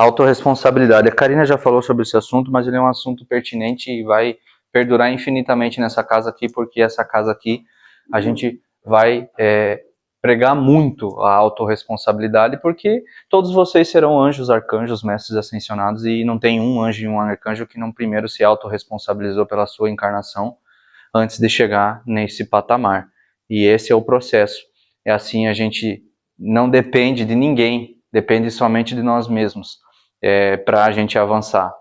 Autorresponsabilidade. A Karina já falou sobre esse assunto, mas ele é um assunto pertinente e vai perdurar infinitamente nessa casa aqui, porque essa casa aqui a gente vai pregar muito a autorresponsabilidade, porque todos vocês serão anjos, arcanjos, mestres ascensionados, e não tem um anjo e um arcanjo que não primeiro se autorresponsabilizou pela sua encarnação antes de chegar nesse patamar. E esse é o processo. É assim, a gente não depende de ninguém, depende somente de nós mesmos, para a gente avançar.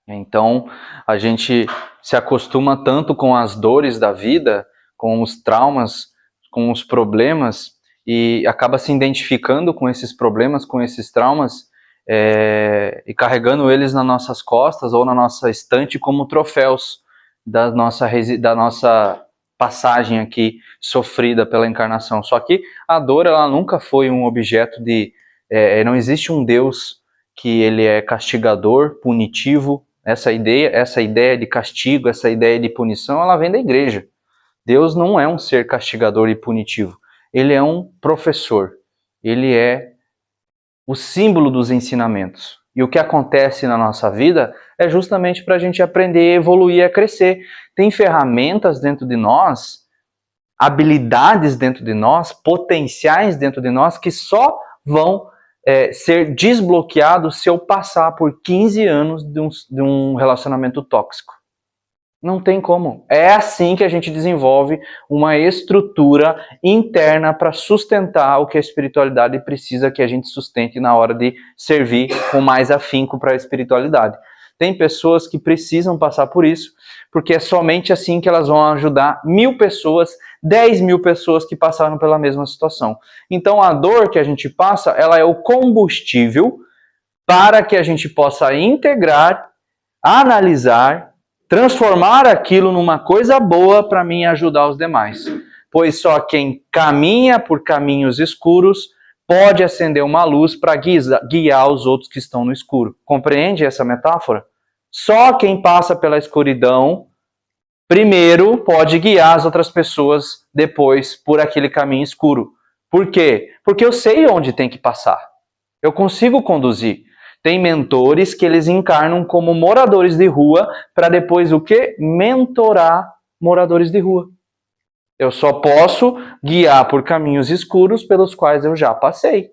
Então, a gente se acostuma tanto com as dores da vida, com os traumas, com os problemas, e acaba se identificando com esses problemas, com esses traumas, e carregando eles nas nossas costas ou na nossa estante como troféus da nossa passagem aqui sofrida pela encarnação. Só que a dor, ela nunca foi um objeto de... não existe um Deus que ele é castigador, punitivo. Essa ideia de castigo, essa ideia de punição, ela vem da igreja. Deus não é um ser castigador e punitivo. Ele é um professor. Ele é o símbolo dos ensinamentos. E o que acontece na nossa vida é justamente para a gente aprender, evoluir, a crescer. Tem ferramentas dentro de nós, habilidades dentro de nós, potenciais dentro de nós, que só vão ser desbloqueados se eu passar por 15 anos de um relacionamento tóxico. Não tem como. É assim que a gente desenvolve uma estrutura interna para sustentar o que a espiritualidade precisa que a gente sustente na hora de servir com mais afinco para a espiritualidade. Tem pessoas que precisam passar por isso, porque é somente assim que elas vão ajudar 1000 pessoas, 10.000 pessoas que passaram pela mesma situação. Então a dor que a gente passa, ela é o combustível para que a gente possa integrar, analisar, transformar aquilo numa coisa boa para mim ajudar os demais. Pois só quem caminha por caminhos escuros pode acender uma luz para guiar os outros que estão no escuro. Compreende essa metáfora? Só quem passa pela escuridão, primeiro, pode guiar as outras pessoas depois por aquele caminho escuro. Por quê? Porque eu sei onde tem que passar. Eu consigo conduzir. Tem mentores que eles encarnam como moradores de rua para depois o quê? Mentorar moradores de rua. Eu só posso guiar por caminhos escuros pelos quais eu já passei.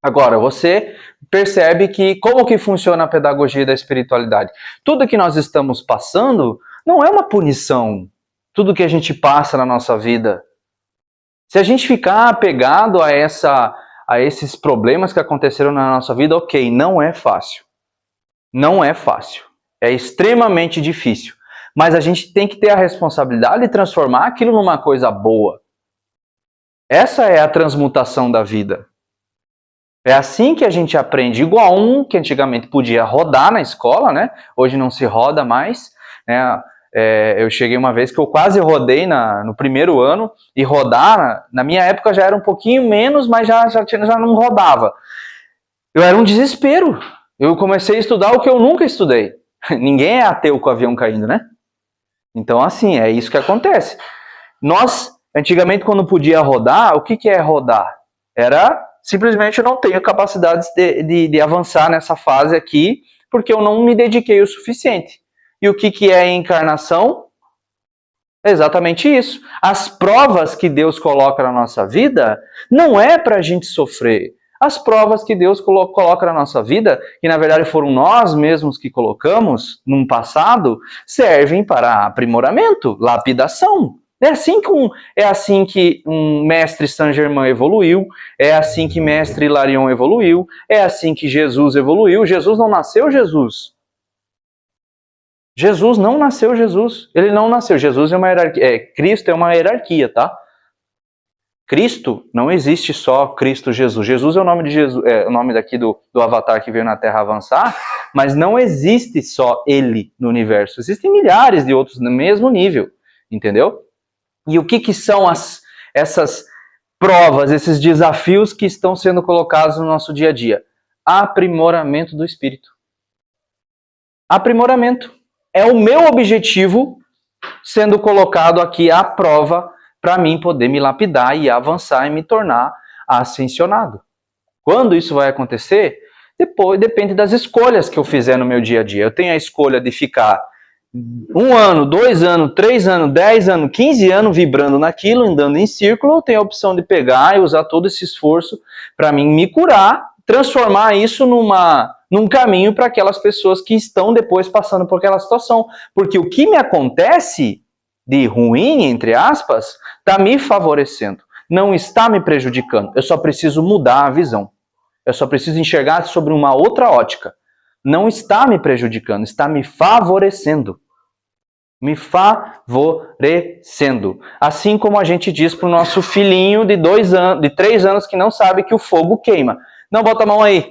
Agora, você percebe que como que funciona a pedagogia da espiritualidade? Tudo que nós estamos passando não é uma punição. Tudo que a gente passa na nossa vida. Se a gente ficar apegado a esses problemas que aconteceram na nossa vida, ok, não é fácil. Não é fácil. É extremamente difícil. Mas a gente tem que ter a responsabilidade de transformar aquilo numa coisa boa. Essa é a transmutação da vida. É assim que a gente aprende, igual um que antigamente podia rodar na escola, né? Hoje não se roda mais, né? Eu cheguei uma vez que eu quase rodei no primeiro ano, e rodar, na minha época já era um pouquinho menos, mas já não rodava. Eu era um desespero. Eu comecei a estudar o que eu nunca estudei. Ninguém é ateu com o avião caindo, né? Então, assim, é isso que acontece. Nós, antigamente, quando podia rodar, o que é rodar? Era simplesmente eu não tenho capacidade de avançar nessa fase aqui, porque eu não me dediquei o suficiente. E o que é encarnação? É exatamente isso. As provas que Deus coloca na nossa vida não é para a gente sofrer. As provas que Deus coloca na nossa vida, que na verdade foram nós mesmos que colocamos num passado, servem para aprimoramento, lapidação. É assim que um mestre Saint-Germain evoluiu, é assim que mestre Hilarion evoluiu, é assim que Jesus evoluiu. Jesus não nasceu Jesus. Jesus não nasceu Jesus. Ele não nasceu. Jesus é uma hierarquia. Cristo é uma hierarquia, tá? Cristo, não existe só Cristo Jesus. Jesus é o nome de Jesus, o nome daqui do avatar que veio na Terra avançar, mas não existe só ele no universo. Existem milhares de outros no mesmo nível, entendeu? E o que são essas provas, esses desafios que estão sendo colocados no nosso dia a dia? Aprimoramento do espírito. Aprimoramento. É o meu objetivo sendo colocado aqui à prova para mim poder me lapidar e avançar e me tornar ascensionado. Quando isso vai acontecer? Depois depende das escolhas que eu fizer no meu dia a dia. Eu tenho a escolha de ficar 1 ano, 2 anos, 3 anos, 10 anos, 15 anos vibrando naquilo, andando em círculo, eu tenho a opção de pegar e usar todo esse esforço para mim me curar, transformar isso num caminho para aquelas pessoas que estão depois passando por aquela situação. Porque o que me acontece de ruim, entre aspas, está me favorecendo, não está me prejudicando. Eu só preciso mudar a visão. Eu só preciso enxergar sobre uma outra ótica. Não está me prejudicando, está me favorecendo. Me favorecendo. Assim como a gente diz para o nosso filhinho de 3 anos que não sabe que o fogo queima. Não bota a mão aí.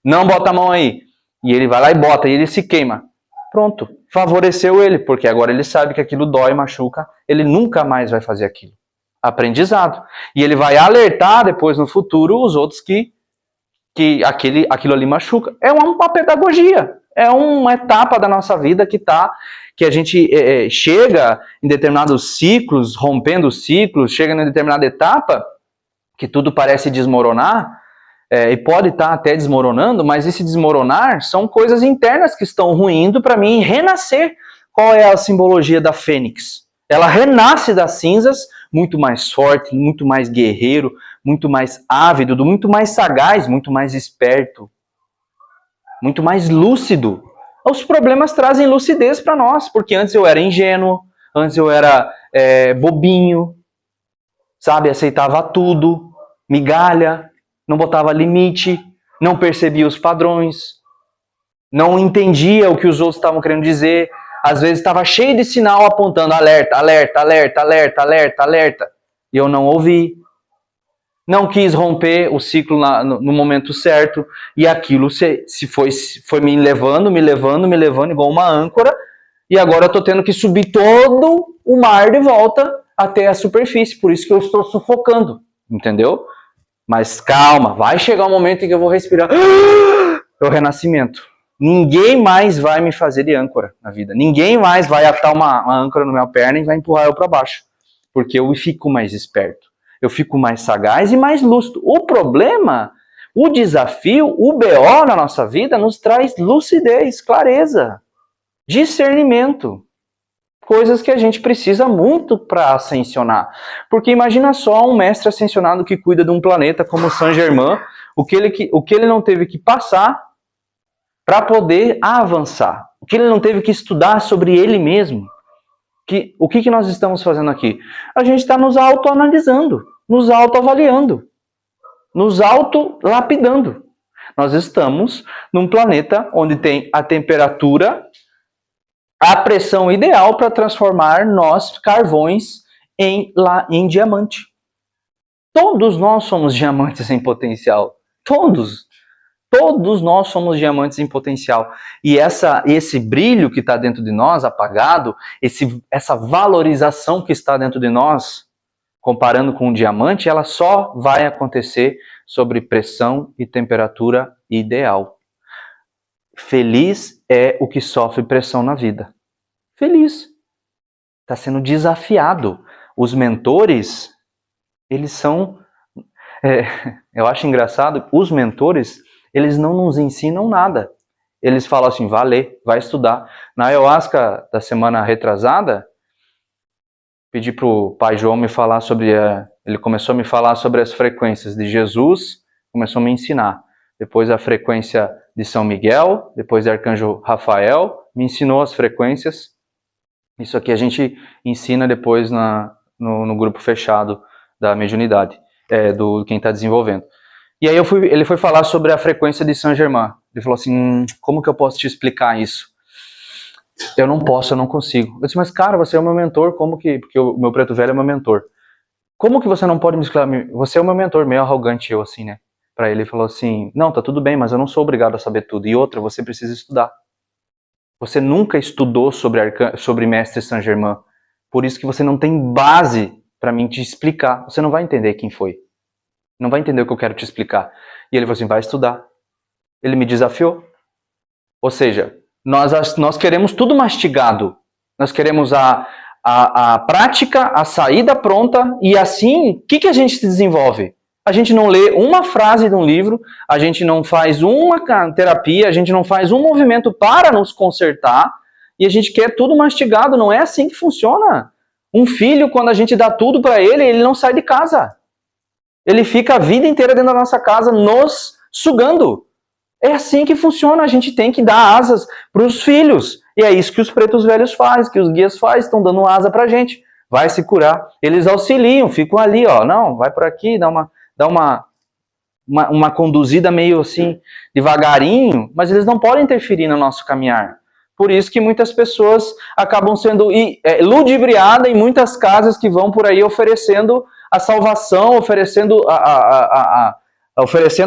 Não bota a mão aí. E ele vai lá e bota, e ele se queima. Pronto. Favoreceu ele, porque agora ele sabe que aquilo dói, machuca. Ele nunca mais vai fazer aquilo. Aprendizado. E ele vai alertar depois no futuro os outros que aquilo ali machuca. É uma pedagogia. É uma etapa da nossa vida que a gente chega em determinados ciclos, rompendo ciclos, chega em determinada etapa que tudo parece desmoronar, e pode estar até desmoronando, mas esse desmoronar são coisas internas que estão ruindo para mim renascer. Qual é a simbologia da fênix? Ela renasce das cinzas muito mais forte, muito mais guerreiro, muito mais ávido, muito mais sagaz, muito mais esperto, muito mais lúcido. Os problemas trazem lucidez para nós, porque antes eu era ingênuo, antes eu era bobinho, sabe, aceitava tudo, migalha, não botava limite, não percebia os padrões, não entendia o que os outros estavam querendo dizer, às vezes estava cheio de sinal apontando alerta, alerta, alerta, alerta, alerta, alerta, e eu não ouvi. Não quis romper o ciclo no momento certo, e aquilo foi me levando, igual uma âncora, e agora eu estou tendo que subir todo o mar de volta até a superfície, por isso que eu estou sufocando, entendeu? Mas calma, vai chegar um momento em que eu vou respirar. É o renascimento. Ninguém mais vai me fazer de âncora na vida. Ninguém mais vai atar uma âncora na minha perna e vai empurrar eu para baixo, porque eu fico mais esperto. Eu fico mais sagaz e mais lúcido. O problema, o desafio, o BO na nossa vida nos traz lucidez, clareza, discernimento. Coisas que a gente precisa muito para ascensionar. Porque imagina só um mestre ascensionado que cuida de um planeta como Saint-Germain, o que ele não teve que passar para poder avançar. O que ele não teve que estudar sobre ele mesmo. O que nós estamos fazendo aqui? A gente está nos autoanalisando, nos autoavaliando, nos autolapidando. Nós estamos num planeta onde tem a temperatura, a pressão ideal para transformar nós, carvões, em diamante. Todos nós somos diamantes em potencial. Todos. Todos nós somos diamantes em potencial. E esse brilho que está dentro de nós, apagado, essa valorização que está dentro de nós, comparando com um diamante, ela só vai acontecer sobre pressão e temperatura ideal. Feliz é o que sofre pressão na vida. Feliz. Está sendo desafiado. Os mentores, eles são... eu acho engraçado, os mentores... eles não nos ensinam nada. Eles falam assim, vai ler, vai estudar. Na ayahuasca da semana retrasada, pedi para o pai João me falar sobre... ele começou a me falar sobre as frequências de Jesus, começou a me ensinar. Depois a frequência de São Miguel, depois de Arcanjo Rafael, me ensinou as frequências. Isso aqui a gente ensina depois no grupo fechado da mediunidade, do quem está desenvolvendo. E aí ele foi falar sobre a frequência de Saint-Germain. Ele falou assim, como que eu posso te explicar isso? Eu não consigo. Eu disse, mas cara, você é o meu mentor, como que... Porque o meu preto velho é meu mentor. Como que você não pode me explicar? Você é o meu mentor, meio arrogante eu assim, né? Pra ele falou assim, não, tá tudo bem, mas eu não sou obrigado a saber tudo. E outra, você precisa estudar. Você nunca estudou sobre Mestre Saint-Germain. Por isso que você não tem base pra mim te explicar. Você não vai entender quem foi. Não vai entender o que eu quero te explicar. E ele falou assim, vai estudar. Ele me desafiou. Ou seja, nós queremos tudo mastigado. Nós queremos a prática, a saída pronta. E assim, o que a gente se desenvolve? A gente não lê uma frase de um livro, a gente não faz uma terapia, a gente não faz um movimento para nos consertar, e a gente quer tudo mastigado. Não é assim que funciona. Um filho, quando a gente dá tudo para ele, ele não sai de casa. Ele fica a vida inteira dentro da nossa casa nos sugando. É assim que funciona. A gente tem que dar asas para os filhos. E é isso que os pretos velhos fazem, que os guias fazem, estão dando asa para a gente. Vai se curar. Eles auxiliam, ficam ali, ó. Não, vai por aqui, dá uma conduzida meio assim, devagarinho, mas eles não podem interferir no nosso caminhar. Por isso que muitas pessoas acabam sendo ludibriadas em muitas casas que vão por aí oferecendo a salvação, oferecendo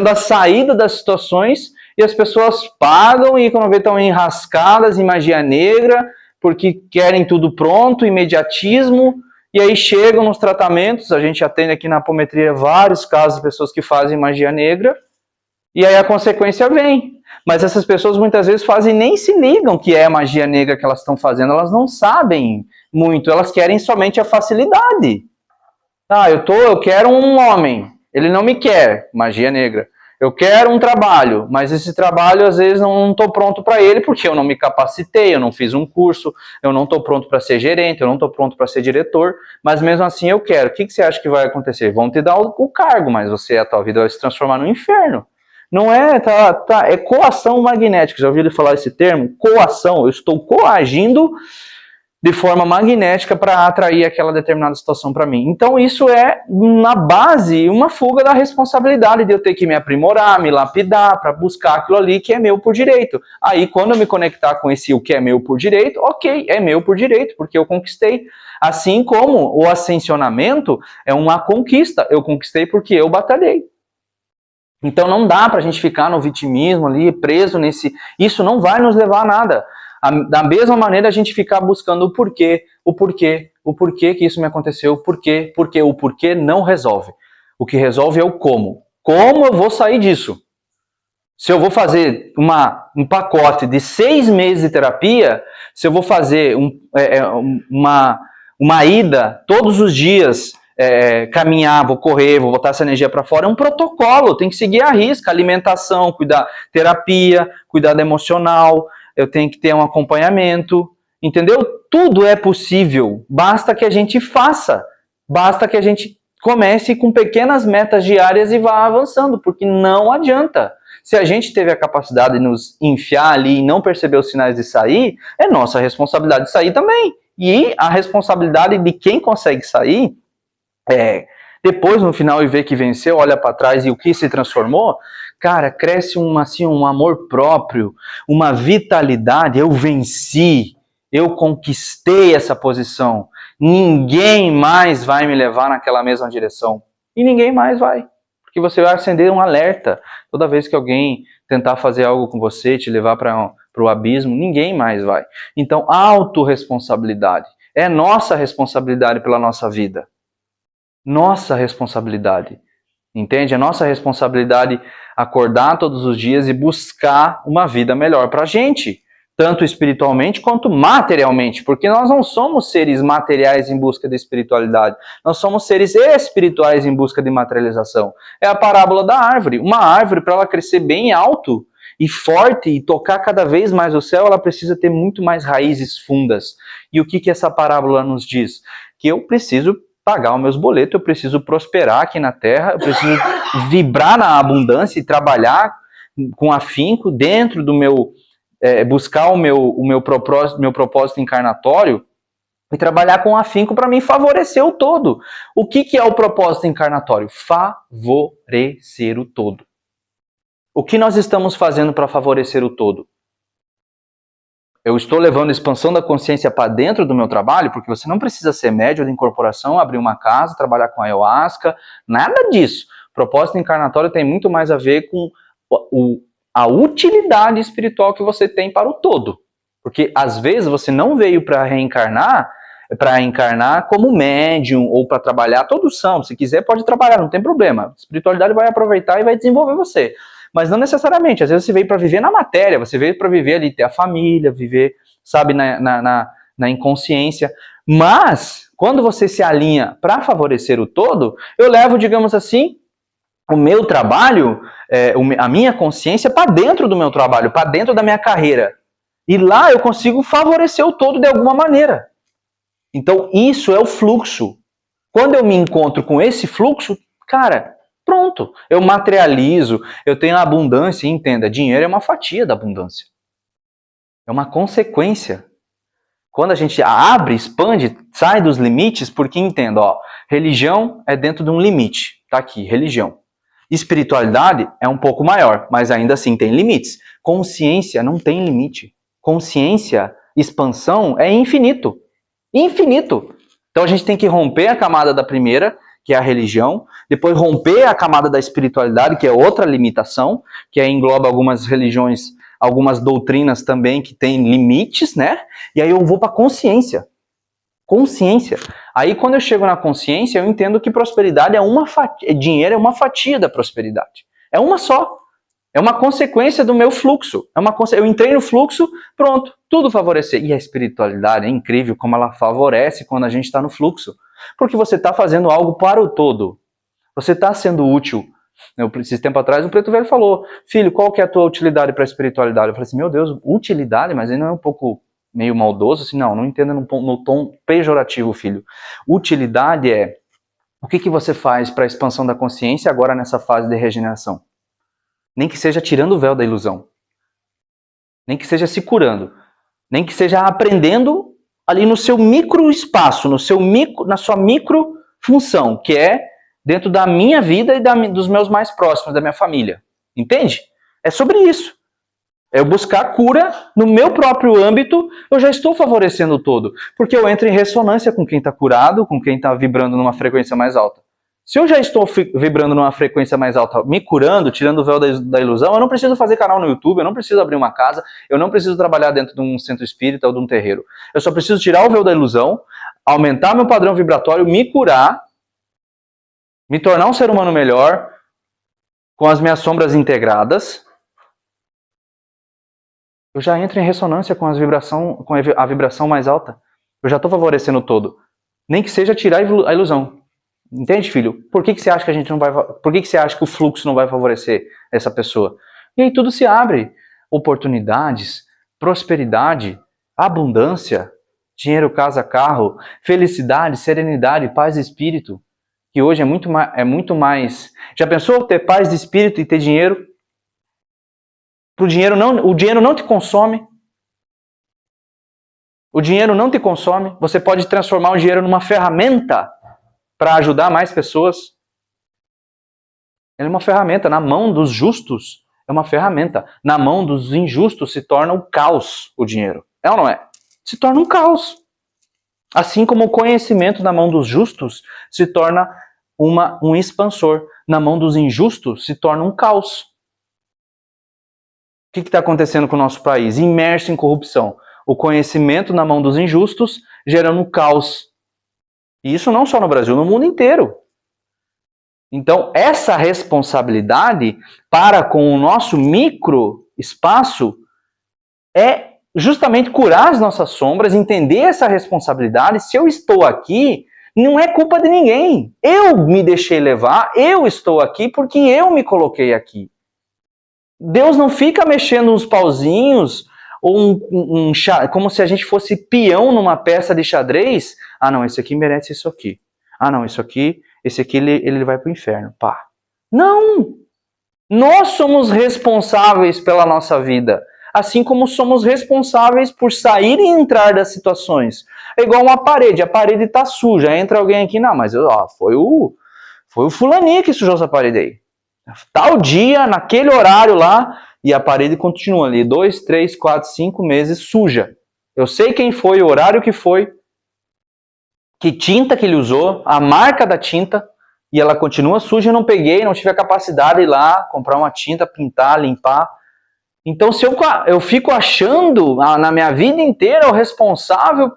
a saída das situações, e as pessoas pagam e quando vê estão enrascadas em magia negra, porque querem tudo pronto, imediatismo, e aí chegam nos tratamentos. A gente atende aqui na apometria vários casos de pessoas que fazem magia negra, e aí a consequência vem. Mas essas pessoas muitas vezes fazem, nem se ligam que é a magia negra que elas estão fazendo, elas não sabem muito, elas querem somente a facilidade. Eu quero um homem, ele não me quer, magia negra. Eu quero um trabalho, mas esse trabalho às vezes não estou pronto para ele porque eu não me capacitei, eu não fiz um curso, eu não estou pronto para ser gerente, eu não estou pronto para ser diretor, mas mesmo assim eu quero. O que você acha que vai acontecer? Vão te dar o cargo, mas a tua vida vai se transformar no inferno. Não é, é coação magnética. Já ouviu ele falar esse termo? Coação. Eu estou coagindo de forma magnética para atrair aquela determinada situação para mim. Então isso é, na base, uma fuga da responsabilidade de eu ter que me aprimorar, me lapidar para buscar aquilo ali que é meu por direito. Aí quando eu me conectar com esse o que é meu por direito, ok, é meu por direito, porque eu conquistei. Assim como o ascensionamento é uma conquista, eu conquistei porque eu batalhei. Então não dá para a gente ficar no vitimismo ali, preso nesse... Isso não vai nos levar a nada. Da mesma maneira a gente ficar buscando o porquê que isso me aconteceu, o porquê não resolve. O que resolve é o como. Como eu vou sair disso? Se eu vou fazer um pacote de 6 meses de terapia, se eu vou fazer uma ida todos os dias, caminhar, vou correr, vou botar essa energia para fora, é um protocolo, tem que seguir a risca, alimentação, cuidar, terapia, cuidado emocional, eu tenho que ter um acompanhamento, entendeu? Tudo é possível, basta que a gente faça, basta que a gente comece com pequenas metas diárias e vá avançando, porque não adianta. Se a gente teve a capacidade de nos enfiar ali e não perceber os sinais de sair, é nossa responsabilidade de sair também. E a responsabilidade de quem consegue sair, depois no final e ver que venceu, olha para trás e o que se transformou, cara, cresce um amor próprio, uma vitalidade. Eu venci, eu conquistei essa posição, ninguém mais vai me levar naquela mesma direção, e ninguém mais vai, porque você vai acender um alerta, toda vez que alguém tentar fazer algo com você, te levar para o abismo, ninguém mais vai. Então, autorresponsabilidade, é nossa responsabilidade pela nossa vida, nossa responsabilidade, entende? É nossa responsabilidade acordar todos os dias e buscar uma vida melhor para a gente, tanto espiritualmente quanto materialmente, porque nós não somos seres materiais em busca de espiritualidade, nós somos seres espirituais em busca de materialização. É a parábola da árvore. Uma árvore, para ela crescer bem alto e forte e tocar cada vez mais o céu, ela precisa ter muito mais raízes fundas. E o que essa parábola nos diz? Que eu preciso pagar os meus boletos, eu preciso prosperar aqui na Terra, eu preciso vibrar na abundância e trabalhar com afinco dentro do meu, buscar o meu propósito encarnatório e trabalhar com afinco para me favorecer o todo. O que é o propósito encarnatório? Favorecer o todo. O que nós estamos fazendo para favorecer o todo? Eu estou levando a expansão da consciência para dentro do meu trabalho, porque você não precisa ser médium de incorporação, abrir uma casa, trabalhar com ayahuasca, nada disso. O propósito encarnatório tem muito mais a ver com a utilidade espiritual que você tem para o todo. Porque às vezes você não veio para encarnar como médium ou para trabalhar, todos são, se quiser pode trabalhar, não tem problema. A espiritualidade vai aproveitar e vai desenvolver você. Mas não necessariamente, às vezes você veio para viver na matéria, você veio para viver ali, ter a família, viver, sabe, na inconsciência. Mas, quando você se alinha para favorecer o todo, eu levo, digamos assim, o meu trabalho, a minha consciência para dentro do meu trabalho, para dentro da minha carreira. E lá eu consigo favorecer o todo de alguma maneira. Então isso é o fluxo. Quando eu me encontro com esse fluxo, cara, pronto. Eu materializo, eu tenho a abundância, e entenda, dinheiro é uma fatia da abundância. É uma consequência. Quando a gente abre, expande, sai dos limites, porque entenda, religião é dentro de um limite. Tá aqui, religião. Espiritualidade é um pouco maior, mas ainda assim tem limites. Consciência não tem limite. Consciência, expansão é infinito. Infinito. Então a gente tem que romper a camada da primeira, que é a religião, depois romper a camada da espiritualidade, que é outra limitação, que aí engloba algumas religiões, algumas doutrinas também que têm limites, né? E aí eu vou para consciência. Consciência. Aí quando eu chego na consciência, eu entendo que prosperidade é uma fatia, dinheiro é uma fatia da prosperidade. É uma só. É uma consequência do meu fluxo. Eu entrei no fluxo, pronto, tudo favorecer. E a espiritualidade é incrível como ela favorece quando a gente está no fluxo. Porque você está fazendo algo para o todo. Você está sendo útil. Esses tempo atrás o Preto Velho falou, filho, qual que é a tua utilidade para a espiritualidade? Eu falei assim, meu Deus, utilidade? Mas ele não é um pouco meio maldoso? Assim, não entenda no tom pejorativo, filho. Utilidade é o que você faz para a expansão da consciência agora nessa fase de regeneração. Nem que seja tirando o véu da ilusão. Nem que seja se curando. Nem que seja aprendendo ali no seu micro espaço, na sua micro função, que é dentro da minha vida e dos meus mais próximos, da minha família. Entende? É sobre isso. É eu buscar cura no meu próprio âmbito, eu já estou favorecendo o todo. Porque eu entro em ressonância com quem está curado, com quem está vibrando numa frequência mais alta. Se eu já estou vibrando numa frequência mais alta, me curando, tirando o véu da ilusão, eu não preciso fazer canal no YouTube, eu não preciso abrir uma casa, eu não preciso trabalhar dentro de um centro espírita ou de um terreiro. Eu só preciso tirar o véu da ilusão, aumentar meu padrão vibratório, me curar, me tornar um ser humano melhor, com as minhas sombras integradas. Eu já entro em ressonância com a vibração mais alta. Eu já estou favorecendo o todo. Nem que seja tirar a ilusão. Entende, filho? Por que você acha que a gente não vai? Por que você acha que o fluxo não vai favorecer essa pessoa? E aí tudo se abre. Oportunidades, prosperidade, abundância, dinheiro, casa, carro, felicidade, serenidade, paz de espírito. Que hoje é muito mais. Já pensou ter paz de espírito e ter dinheiro? O dinheiro não te consome. O dinheiro não te consome. Você pode transformar o dinheiro numa ferramenta para ajudar mais pessoas. Ele é uma ferramenta. Na mão dos justos, é uma ferramenta. Na mão dos injustos se torna um caos o dinheiro. É ou não é? Se torna um caos. Assim como o conhecimento na mão dos justos se torna um expansor. Na mão dos injustos se torna um caos. O que está acontecendo com o nosso país? Imerso em corrupção. O conhecimento na mão dos injustos gerando um caos. E isso não só no Brasil, no mundo inteiro. Então, essa responsabilidade para com o nosso micro espaço é justamente curar as nossas sombras, entender essa responsabilidade. Se eu estou aqui, não é culpa de ninguém. Eu me deixei levar, eu estou aqui porque eu me coloquei aqui. Deus não fica mexendo uns pauzinhos ou como se a gente fosse peão numa peça de xadrez. Ah, não, esse aqui merece isso aqui. Ah, não, esse aqui ele vai para o inferno. Pá. Não! Nós somos responsáveis pela nossa vida. Assim como somos responsáveis por sair e entrar das situações. É igual uma parede. A parede está suja. Entra alguém aqui. Não, mas foi o fulaninho que sujou essa parede aí. Tal dia, naquele horário lá, e a parede continua ali, 2, 3, 4, 5 meses suja. Eu sei quem foi, o horário que foi, que tinta que ele usou, a marca da tinta, e ela continua suja. Eu não peguei, não tive a capacidade de ir lá, comprar uma tinta, pintar, limpar. Então, se eu fico achando, na minha vida inteira, o responsável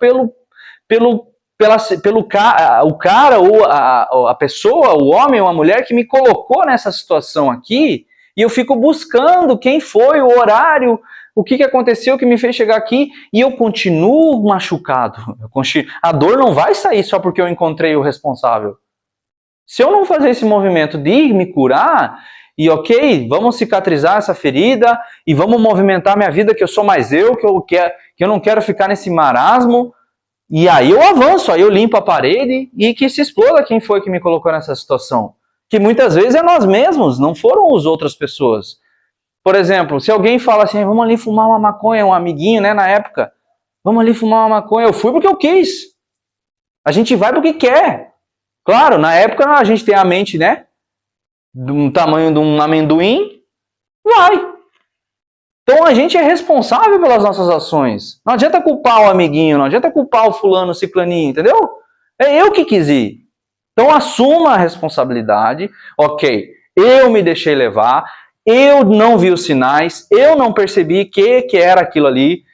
o cara ou a pessoa, o homem ou a mulher que me colocou nessa situação aqui, e eu fico buscando quem foi, o horário, o que aconteceu que me fez chegar aqui, e eu continuo machucado. A dor não vai sair só porque eu encontrei o responsável. Se eu não fazer esse movimento de me curar, e ok, vamos cicatrizar essa ferida, e vamos movimentar minha vida, que eu sou mais eu, que eu não quero ficar nesse marasmo, e aí eu avanço, aí eu limpo a parede, e que se exploda quem foi que me colocou nessa situação. Que muitas vezes é nós mesmos, não foram as outras pessoas. Por exemplo, se alguém fala assim, vamos ali fumar uma maconha, um amiguinho, né, na época, vamos ali fumar uma maconha, eu fui porque eu quis. A gente vai porque quer. Claro, na época a gente tem a mente, né, do tamanho de um amendoim, vai. Então a gente é responsável pelas nossas ações. Não adianta culpar o amiguinho, não adianta culpar o fulano, o ciclaninho, entendeu? É eu que quis ir. Então assuma a responsabilidade. Ok, eu me deixei levar, eu não vi os sinais, eu não percebi que era aquilo ali,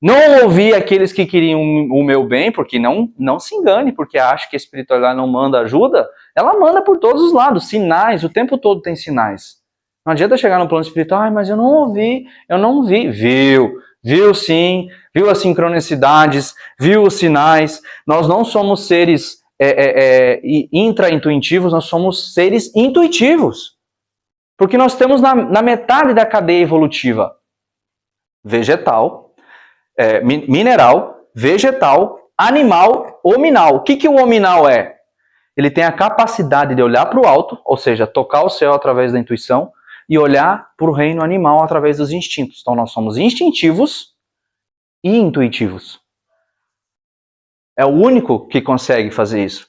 não ouvi aqueles que queriam o meu bem, porque não se engane, porque acha que a espiritualidade não manda ajuda, ela manda por todos os lados, sinais, o tempo todo tem sinais. Não adianta chegar no plano espiritual, mas eu não ouvi, eu não vi. Viu sim, viu as sincronicidades, viu os sinais. Nós não somos seres intra-intuitivos, nós somos seres intuitivos. Porque nós temos na metade da cadeia evolutiva vegetal, mineral, vegetal, animal, hominal. O que o hominal é? Ele tem a capacidade de olhar para o alto, ou seja, tocar o céu através da intuição, e olhar para o reino animal através dos instintos. Então nós somos instintivos e intuitivos. É o único que consegue fazer isso.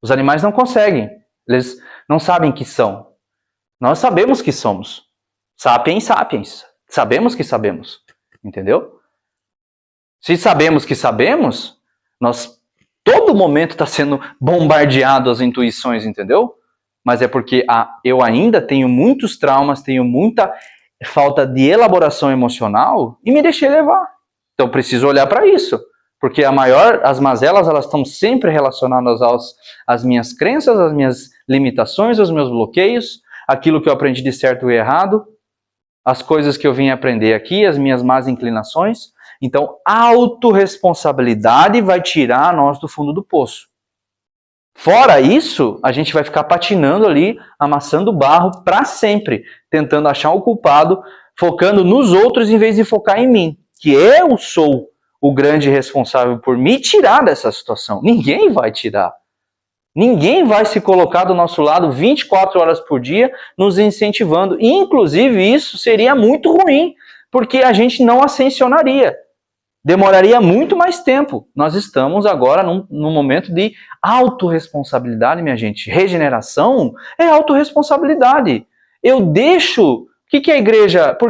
Os animais não conseguem. Eles não sabem que são. Nós sabemos que somos. Sapiens sapiens. Sabemos que sabemos. Entendeu? Se sabemos que sabemos, todo momento está sendo bombardeado as intuições, entendeu? Mas é porque eu ainda tenho muitos traumas, tenho muita falta de elaboração emocional e me deixei levar. Então preciso olhar para isso. Porque as mazelas, elas estão sempre relacionadas às minhas crenças, às minhas limitações, aos meus bloqueios, aquilo que eu aprendi de certo e errado, as coisas que eu vim aprender aqui, as minhas más inclinações. Então, a autorresponsabilidade vai tirar nós do fundo do poço. Fora isso, a gente vai ficar patinando ali, amassando barro para sempre, tentando achar o culpado, focando nos outros em vez de focar em mim, que eu sou o grande responsável por me tirar dessa situação. Ninguém vai tirar. Ninguém vai se colocar do nosso lado 24 horas por dia, nos incentivando. E, inclusive, isso seria muito ruim, porque a gente não ascensionaria. Demoraria muito mais tempo. Nós estamos agora num momento de autorresponsabilidade, minha gente. Regeneração é autorresponsabilidade. Eu deixo... Por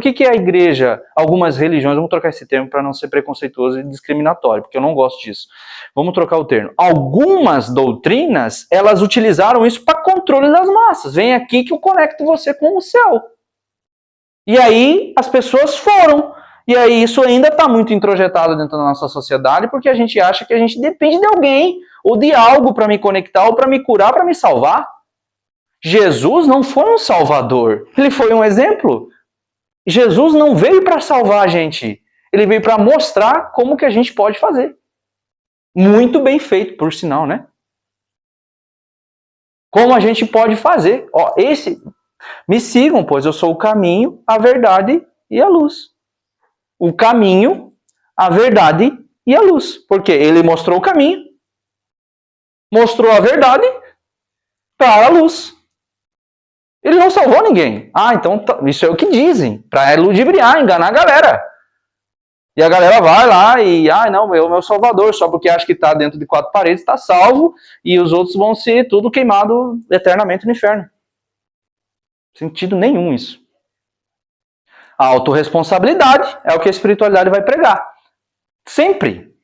que a igreja, algumas religiões, vamos trocar esse termo para não ser preconceituoso e discriminatório, porque eu não gosto disso. Vamos trocar o termo. Algumas doutrinas, elas utilizaram isso para controle das massas. Vem aqui que eu conecto você com o céu. E aí as pessoas foram. E aí isso ainda está muito introjetado dentro da nossa sociedade, porque a gente acha que a gente depende de alguém, ou de algo para me conectar, ou para me curar, para me salvar. Jesus não foi um salvador, ele foi um exemplo. Jesus não veio para salvar a gente, ele veio para mostrar como que a gente pode fazer. Muito bem feito, por sinal, né? Como a gente pode fazer. Me sigam, pois eu sou o caminho, a verdade e a luz. O caminho, a verdade e a luz. Porque ele mostrou o caminho, mostrou a verdade para a luz. Ele não salvou ninguém. Então isso é o que dizem, para ludibriar, enganar a galera. E a galera vai lá e, não, é o meu salvador, só porque acha que está dentro de 4 paredes, está salvo, e os outros vão ser tudo queimado eternamente no inferno. Sentido nenhum isso. A autorresponsabilidade é o que a espiritualidade vai pregar. Sempre.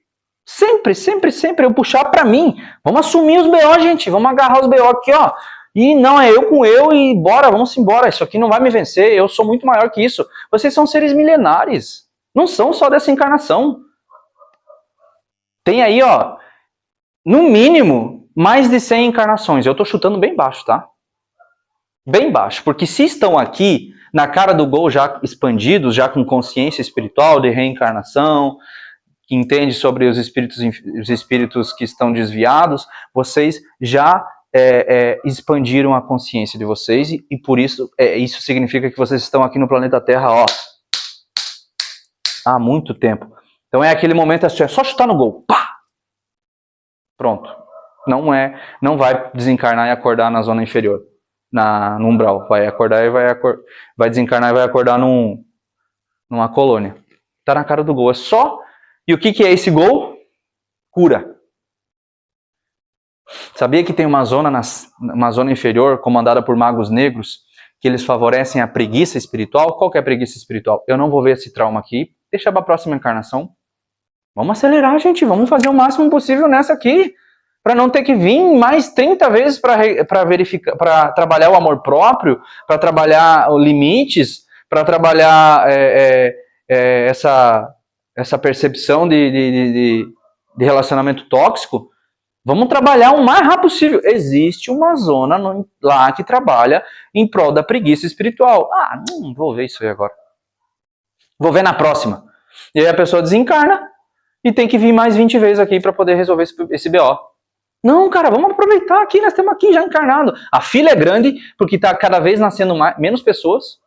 Sempre, sempre, sempre eu puxar para mim. Vamos assumir os BO, gente. Vamos agarrar os BO aqui, ó. E não é eu com eu e bora, vamos embora. Isso aqui não vai me vencer, eu sou muito maior que isso. Vocês são seres milenares. Não são só dessa encarnação. Tem aí, ó, no mínimo, mais de 100 encarnações. Eu tô chutando bem baixo, tá? Bem baixo. Porque se estão aqui, na cara do gol, já expandidos, já com consciência espiritual de reencarnação, que entende sobre os espíritos que estão desviados, vocês já expandiram a consciência de vocês e por isso, isso significa que vocês estão aqui no planeta Terra, ó, há muito tempo. Então é aquele momento assim, é só chutar no gol, pá! Pronto. Não vai desencarnar e acordar na zona inferior, no umbral. Vai acordar e vai desencarnar e vai acordar numa colônia. Tá na cara do gol. É só. E o que é esse gol? Cura. Sabia que tem uma zona inferior comandada por magos negros que eles favorecem a preguiça espiritual? Qual que é a preguiça espiritual? Eu não vou ver esse trauma aqui. Deixa para a próxima encarnação. Vamos acelerar, gente. Vamos fazer o máximo possível nessa aqui. Para não ter que vir mais 30 vezes para verificar, para trabalhar o amor próprio, para trabalhar os limites, para trabalhar essa percepção de relacionamento tóxico. Vamos trabalhar o mais rápido possível. Existe uma zona lá que trabalha em prol da preguiça espiritual. Vou ver isso aí agora. Vou ver na próxima. E aí a pessoa desencarna e tem que vir mais 20 vezes aqui para poder resolver esse BO. Não, cara, vamos aproveitar aqui, nós estamos aqui já encarnado. A fila é grande porque está cada vez nascendo menos pessoas.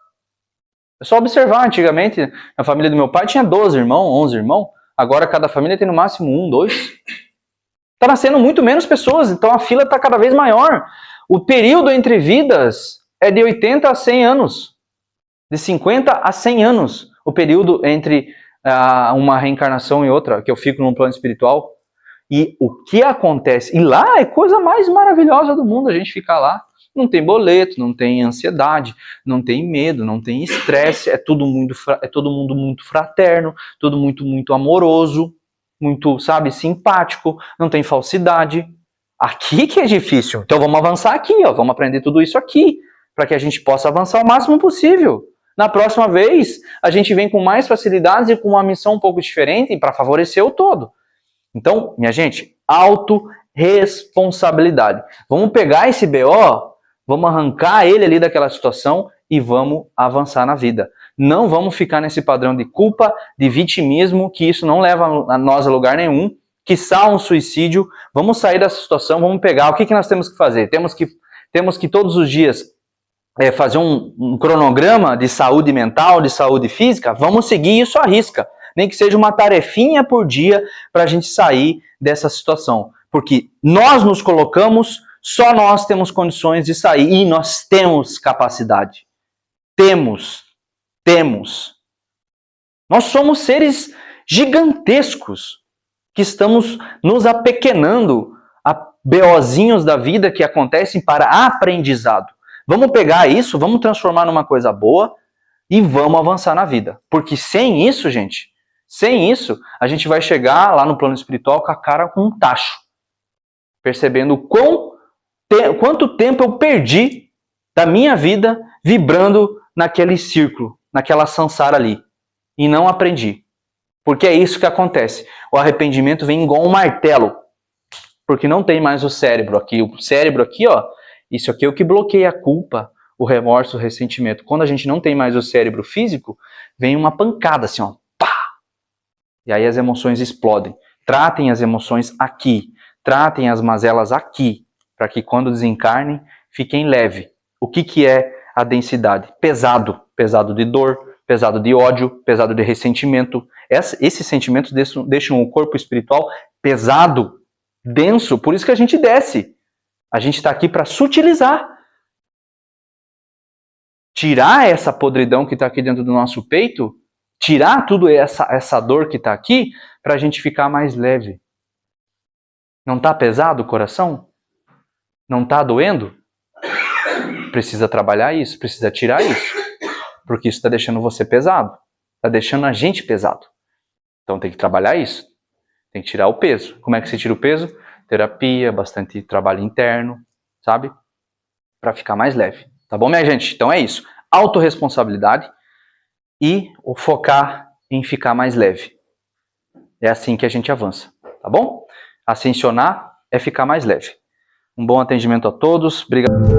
É só observar, antigamente, na família do meu pai tinha 12 irmãos, 11 irmãos. Agora cada família tem no máximo 1, 2. Está nascendo muito menos pessoas, então a fila está cada vez maior. O período entre vidas é de 80 a 100 anos. De 50 a 100 anos. O período entre uma reencarnação e outra, que eu fico num plano espiritual. E o que acontece? E lá é a coisa mais maravilhosa do mundo, a gente ficar lá. Não tem boleto, não tem ansiedade, não tem medo, não tem estresse, é todo mundo muito fraterno, todo muito amoroso, muito, sabe, simpático, não tem falsidade. Aqui que é difícil. Então vamos avançar aqui, ó, vamos aprender tudo isso aqui, para que a gente possa avançar o máximo possível. Na próxima vez, a gente vem com mais facilidades e com uma missão um pouco diferente para favorecer o todo. Então, minha gente, autorresponsabilidade. Vamos pegar esse BO, vamos arrancar ele ali daquela situação e vamos avançar na vida. Não vamos ficar nesse padrão de culpa, de vitimismo, que isso não leva a nós a lugar nenhum, quiçá um suicídio. Vamos sair dessa situação, vamos pegar. O que nós temos que fazer? Temos que todos os dias fazer um cronograma de saúde mental, de saúde física. Vamos seguir isso à risca. Nem que seja uma tarefinha por dia para a gente sair dessa situação. Porque nós nos colocamos, só nós temos condições de sair e nós temos capacidade. Temos. Nós somos seres gigantescos que estamos nos apequenando a BOzinhos da vida que acontecem para aprendizado. Vamos pegar isso, vamos transformar numa coisa boa e vamos avançar na vida. Porque sem isso, gente, a gente vai chegar lá no plano espiritual com a cara com um tacho. Percebendo quanto tempo eu perdi da minha vida vibrando naquele círculo, naquela samsara ali. E não aprendi. Porque é isso que acontece. O arrependimento vem igual um martelo. Porque não tem mais o cérebro aqui. O cérebro aqui, ó, isso aqui é o que bloqueia a culpa, o remorso, o ressentimento. Quando a gente não tem mais o cérebro físico, vem uma pancada assim, ó. E aí as emoções explodem. Tratem as emoções aqui. Tratem as mazelas aqui. Para que quando desencarnem, fiquem leve. O que é a densidade? Pesado. Pesado de dor, pesado de ódio, pesado de ressentimento. Esses sentimentos deixam o corpo espiritual pesado, denso. Por isso que a gente desce. A gente está aqui para sutilizar. Tirar essa podridão que está aqui dentro do nosso peito, tirar tudo essa dor que está aqui, para a gente ficar mais leve. Não está pesado o coração? Não está doendo? Precisa trabalhar isso, precisa tirar isso. Porque isso está deixando você pesado. Está deixando a gente pesado. Então tem que trabalhar isso. Tem que tirar o peso. Como é que se tira o peso? Terapia, bastante trabalho interno, sabe? Para ficar mais leve. Tá bom, minha gente? Então é isso. Autorresponsabilidade e o focar em ficar mais leve. É assim que a gente avança, tá bom? Ascensionar é ficar mais leve. Um bom atendimento a todos. Obrigado.